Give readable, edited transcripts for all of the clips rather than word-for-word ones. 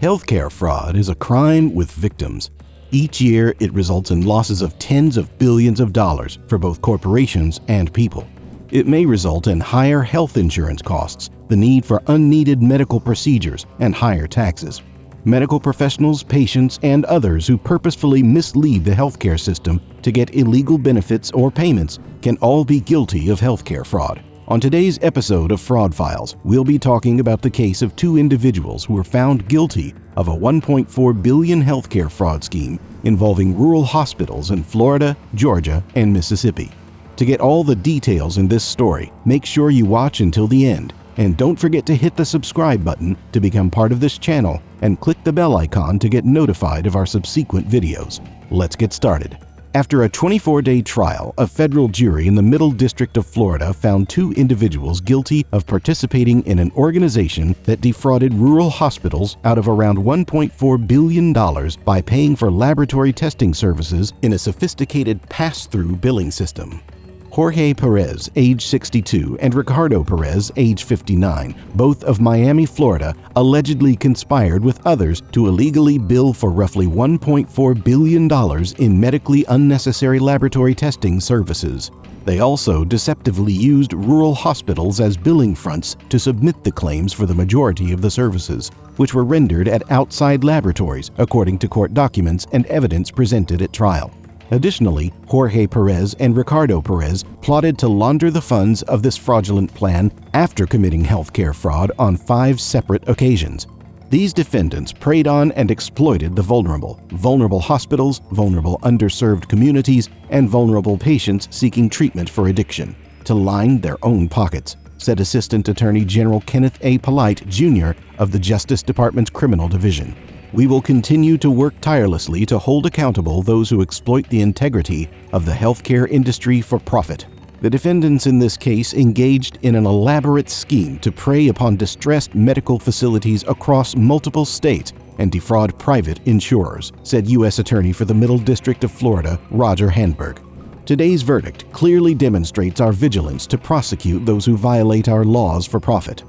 Healthcare fraud is a crime with victims. Each year, it results in losses of tens of billions of dollars for both corporations and people. It may result in higher health insurance costs, the need for unneeded medical procedures, and higher taxes. Medical professionals, patients, and others who purposefully mislead the healthcare system to get illegal benefits or payments can all be guilty of healthcare fraud. On today's episode of Fraud Files, we'll be talking about the case of two individuals who were found guilty of a $1.4 billion healthcare fraud scheme involving rural hospitals in Florida, Georgia, and Mississippi. To get all the details in this story, make sure you watch until the end. And don't forget to hit the subscribe button to become part of this channel and click the bell icon to get notified of our subsequent videos. Let's get started. After a 24-day trial, a federal jury in the Middle District of Florida found two individuals guilty of participating in an organization that defrauded rural hospitals out of around $1.4 billion by paying for laboratory testing services in a sophisticated pass-through billing system. Jorge Perez, age 62, and Ricardo Perez, age 59, both of Miami, Florida, allegedly conspired with others to illegally bill for roughly $1.4 billion in medically unnecessary laboratory testing services. They also deceptively used rural hospitals as billing fronts to submit the claims for the majority of the services, which were rendered at outside laboratories, according to court documents and evidence presented at trial. Additionally, Jorge Perez and Ricardo Perez plotted to launder the funds of this fraudulent plan after committing healthcare fraud on 5 separate occasions. These defendants preyed on and exploited the vulnerable hospitals, vulnerable underserved communities, and vulnerable patients seeking treatment for addiction, to line their own pockets, said Assistant Attorney General Kenneth A. Polite, Jr. of the Justice Department's Criminal Division. We will continue to work tirelessly to hold accountable those who exploit the integrity of the healthcare industry for profit. The defendants in this case engaged in an elaborate scheme to prey upon distressed medical facilities across multiple states and defraud private insurers, said U.S. Attorney for the Middle District of Florida, Roger Handberg. Today's verdict clearly demonstrates our vigilance to prosecute those who violate our laws for profit.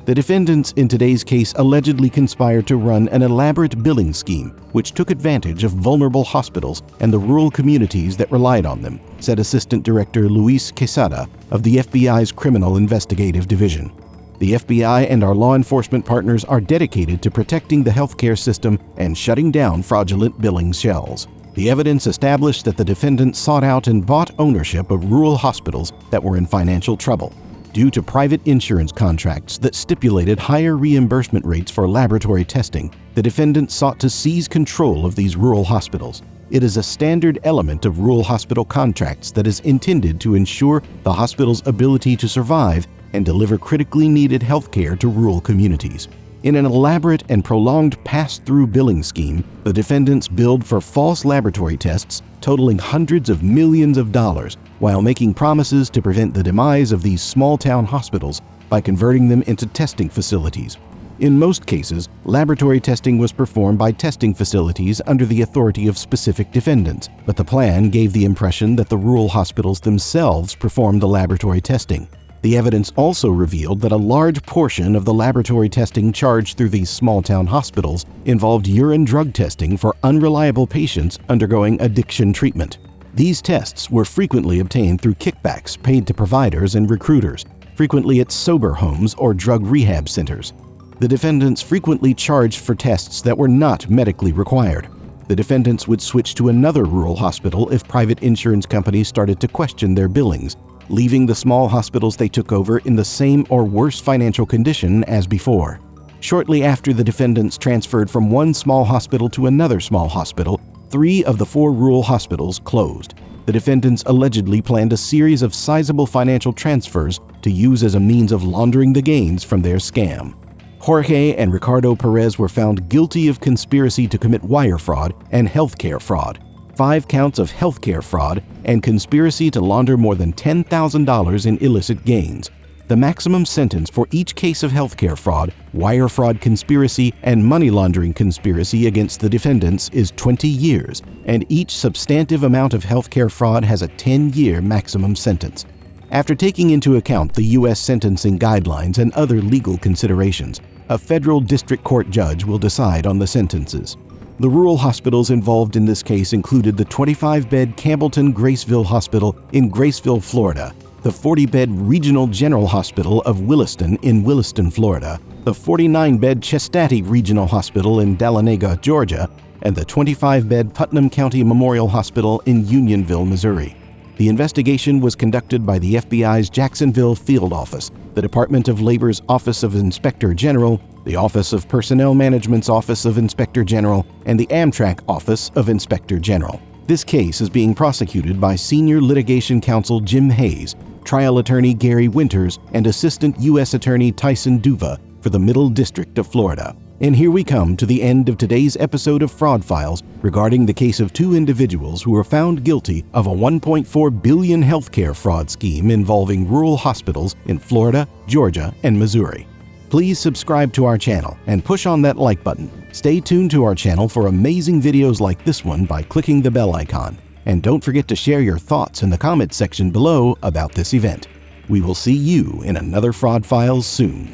The defendants in today's case allegedly conspired to run an elaborate billing scheme which took advantage of vulnerable hospitals and the rural communities that relied on them, said Assistant Director Luis Quesada of the FBI's Criminal Investigative Division. The FBI and our law enforcement partners are dedicated to protecting the healthcare system and shutting down fraudulent billing shells. The evidence established that the defendants sought out and bought ownership of rural hospitals that were in financial trouble. Due to private insurance contracts that stipulated higher reimbursement rates for laboratory testing, the defendants sought to seize control of these rural hospitals. It is a standard element of rural hospital contracts that is intended to ensure the hospital's ability to survive and deliver critically needed health care to rural communities. In an elaborate and prolonged pass-through billing scheme, the defendants billed for false laboratory tests totaling hundreds of millions of dollars, while making promises to prevent the demise of these small-town hospitals by converting them into testing facilities. In most cases, laboratory testing was performed by testing facilities under the authority of specific defendants, but the plan gave the impression that the rural hospitals themselves performed the laboratory testing. The evidence also revealed that a large portion of the laboratory testing charged through these small-town hospitals involved urine drug testing for unreliable patients undergoing addiction treatment. These tests were frequently obtained through kickbacks paid to providers and recruiters, frequently at sober homes or drug rehab centers. The defendants frequently charged for tests that were not medically required. The defendants would switch to another rural hospital if private insurance companies started to question their billings, leaving the small hospitals they took over in the same or worse financial condition as before. Shortly after the defendants transferred from one small hospital to another small hospital, 3 of the 4 rural hospitals closed. The defendants allegedly planned a series of sizable financial transfers to use as a means of laundering the gains from their scam. Jorge and Ricardo Perez were found guilty of conspiracy to commit wire fraud and healthcare fraud, 5 counts of healthcare fraud, and conspiracy to launder more than $10,000 in illicit gains. The maximum sentence for each case of healthcare fraud, wire fraud conspiracy, and money laundering conspiracy against the defendants is 20 years, and each substantive amount of healthcare fraud has a 10-year maximum sentence. After taking into account the U.S. sentencing guidelines and other legal considerations, A federal district court judge will decide on the sentences. The rural hospitals involved in this case included the 25-bed Campbellton-Graceville Hospital in Graceville, Florida, the 40-bed Regional General Hospital of Williston in Williston, Florida, the 49-bed Chestnut Regional Hospital in Dahlonega, Georgia, and the 25-bed Putnam County Memorial Hospital in Unionville, Missouri. The investigation was conducted by the FBI's Jacksonville Field Office, the Department of Labor's Office of Inspector General, the Office of Personnel Management's Office of Inspector General, and the Amtrak Office of Inspector General. This case is being prosecuted by Senior Litigation Counsel Jim Hayes, Trial Attorney Gary Winters, and Assistant U.S. Attorney Tyson Duva for the Middle District of Florida. And here we come to the end of today's episode of Fraud Files regarding the case of two individuals who were found guilty of a $1.4 billion healthcare fraud scheme involving rural hospitals in Florida, Georgia, and Missouri. Please subscribe to our channel and push on that like button. Stay tuned to our channel for amazing videos like this one by clicking the bell icon. And don't forget to share your thoughts in the comments section below about this event. We will see you in another Fraud Files soon.